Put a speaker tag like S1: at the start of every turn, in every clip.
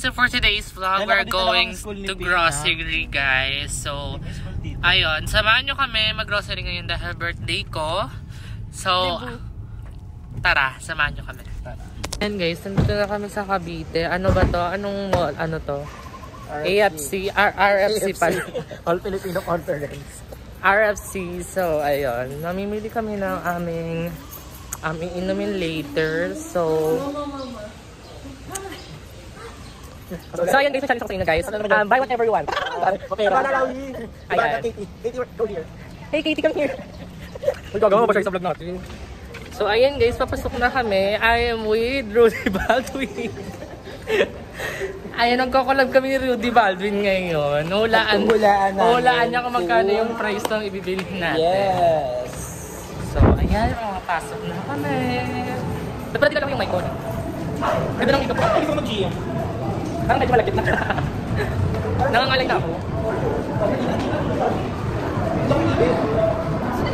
S1: So for today's vlog, we're going to grocery, guys. So, ayun, samahan nyo kami mag-grocery ngayon dahil birthday ko. So, tara, samahan nyo kami. Ayan guys, nandito na kami sa Cavite. Ano ba to? Anong mall? Ano to? AFC? RFC pala.
S2: All Filipino Conference.
S1: RFC. So, ayun. Namimili kami ng aming inumin later. So, ayan guys, challenge ako sa inyo guys. Buy whatever you want. Ayan.
S2: Katie, go here.
S1: Hey Katie, come here.
S2: Uy, gagawa pa siya sa vlog natin.
S1: So ayan guys, papasok na kami. I am with Rudy Baldwin. Ayan, nagkakulab kami ni Rudy Baldwin ngayon. Hulaan niya kung magkano yung price ng ibibili natin.
S2: Yes.
S1: So ayan, papasok na kami. Dapat natin lang yung mic ko. Ganda ng makeup ko.
S2: Hindi ko mag-GM.
S1: Parang medyo malagkit na. Nangangalay na ako.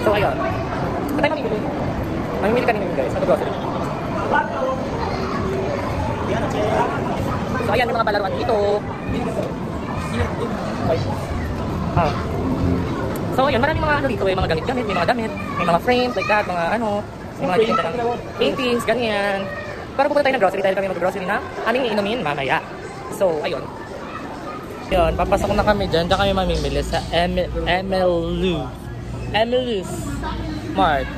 S1: So ayun. Saan tayo mamimili? Mamimili kanina yun guys. Sa grocery. So ayan, may mga palaruan dito. So ayun, maraming mga ano dito eh. Mga gamit-gamit, may mga damit. May mga frames like that, mga ano. May mga paintings, ganyan. Para pupunta tayo ng grocery, tayo kami mag-grocery na aming iinumin mamaya. So, ayun. Yun, papasok na kami dyan. Diyan kami mamimili sa Emelus Mart.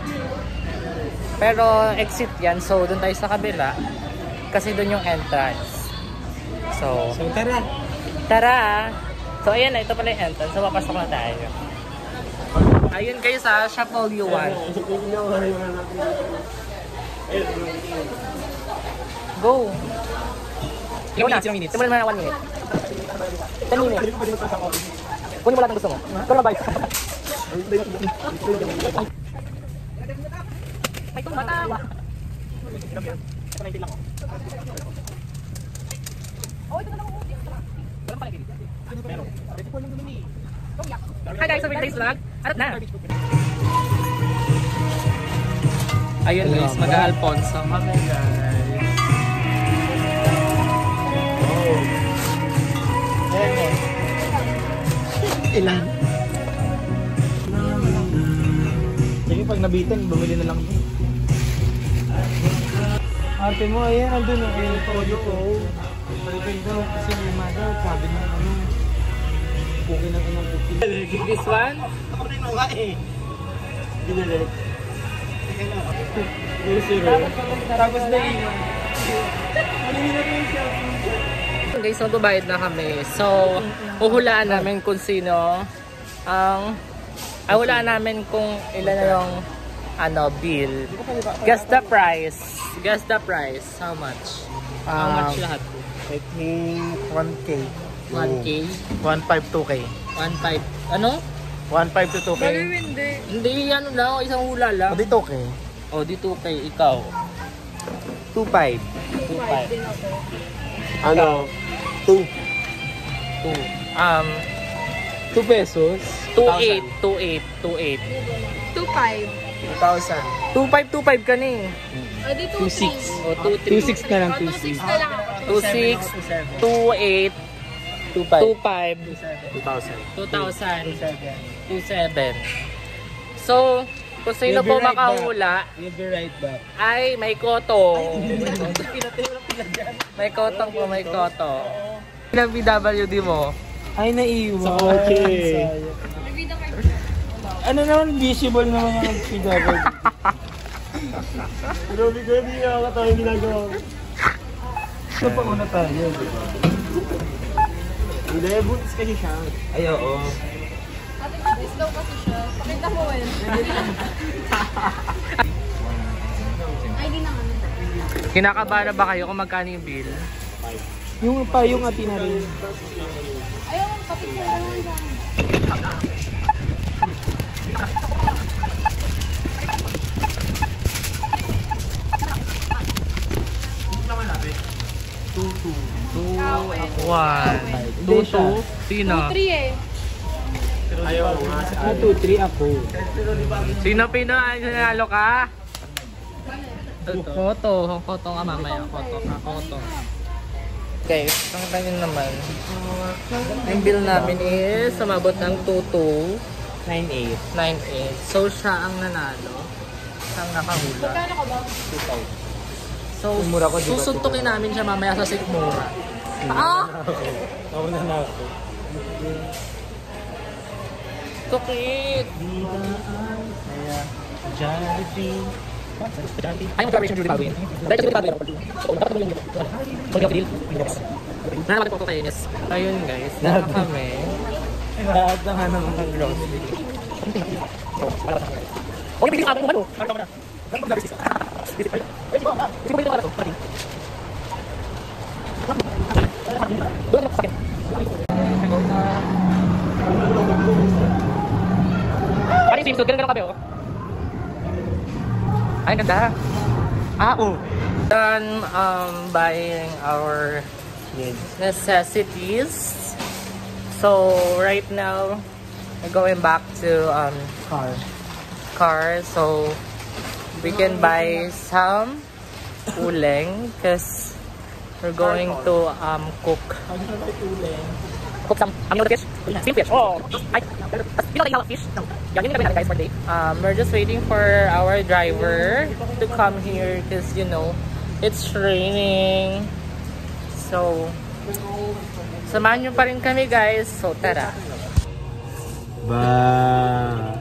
S1: Pero exit yan. So, doon tayo sa kabila. Kasi doon yung entrance. So,
S2: tara.
S1: Tara! So, ayan na. Ito pala yung entrance. So, papasok na tayo. Ayun kayo sa Shop All You Want. Go! Ilang minutes? Simulan mo na 1 minute. 10 minutes. Kunin mo lahat ng gusto mo. Ito na ba? Ay, itong bata! Hi guys, sa today's vlog. Arat na! Ayun guys, mag-Alfonso kami guys.
S2: Ilan? Sige, pag nabitin, bumili na lang. Ate mo, ayan, andun ang yung toyo ko. Palipin ko, kasi yung mother, sabi na ano, cookie ng inang cookie.
S1: This one?
S2: Ako rin nga eh. Dinalit. Tapos na iwan. Malili na rin siya.
S1: Guys, magbabayad na kami. So, uhulaan namin kung sino ang hulaan namin kung ilan na yung bill. Guess the price. Guess the price. How much? How much lahat?
S2: I think 1K.
S1: 1K?
S2: 1.5, 2K.
S1: 1.5. Ano?
S2: 1.5 to 2K.
S1: Hindi, ano lang. Isang hula lang.
S2: O di 2K.
S1: O, di 2K. Ikaw?
S2: 2.5.
S1: 2.5.
S2: Ano? 2 pesos.
S1: 2.8. 2.8. 2.8.
S3: 2.5.
S1: 2.5. 2.5 ka na eh.
S3: O di 2.6.
S1: O, 2.3.
S2: 2.6 na lang.
S3: 2.6 na lang ako.
S1: 2.6. 2.8.
S2: 2.5.
S1: 2.5. 2.7. So, kung sino po makahula,
S2: You'll be right back.
S1: ay may koto. May kotong po, may koto. Ilang BWD mo?
S2: Ay, naiwan. Sa kotse. Ano naman, visible naman yung PW. Grabe ko, hindi ako tayo ginagawa. Ano pa una tayo? Hindi, buntis kasi siya. Ay, oo.
S3: Slow kasi siya. Pakita mo well. Ay, di na kami.
S1: Kinakabahan ba kayo kung magkano yung bill?
S2: Yung payong ati na rin.
S3: Ayaw, papicture na lang dyan.
S1: One. 2-2. Sino?
S3: 2-3 eh.
S2: Ayaw nga. 2-3 ako.
S1: Sino ay nanalo ka? Koto. Koto ka mamaya. Koto. guys, nakita nyo naman. Yung bill namin is sumabot ng 2298. So, siya ang nanalo. Siya ang nakahula.
S3: Magkano ka ba?
S1: 2,000. So, susuntukin namin siya mamaya sa Sigmura.
S2: Ako na ako.
S1: Tukit!
S2: Kaya, Jollibee.
S1: Ay, mag-collaboration Julie Baldwin. Dahil Julie Baldwin ako. So, dapat mo yung Solga of the deal. Nanaman po kayo, yes. Ayun guys, na kami.
S2: Lahat na nga naman ng grocery.
S1: Okay, bilis ka mo. Ano yung swimsuit? Ganun kami, oh. Ay, ganda. Done buying our necessities. So, right now, we're going back to car. So, we can buy some uling because we're going to cook some fish. Steam fish. Oh, you know like fish? Yeah, you guys for today. We're just waiting for our driver to come here because you know it's raining. So, samahan nyo pa rin kami guys. So, tara.
S2: Ba.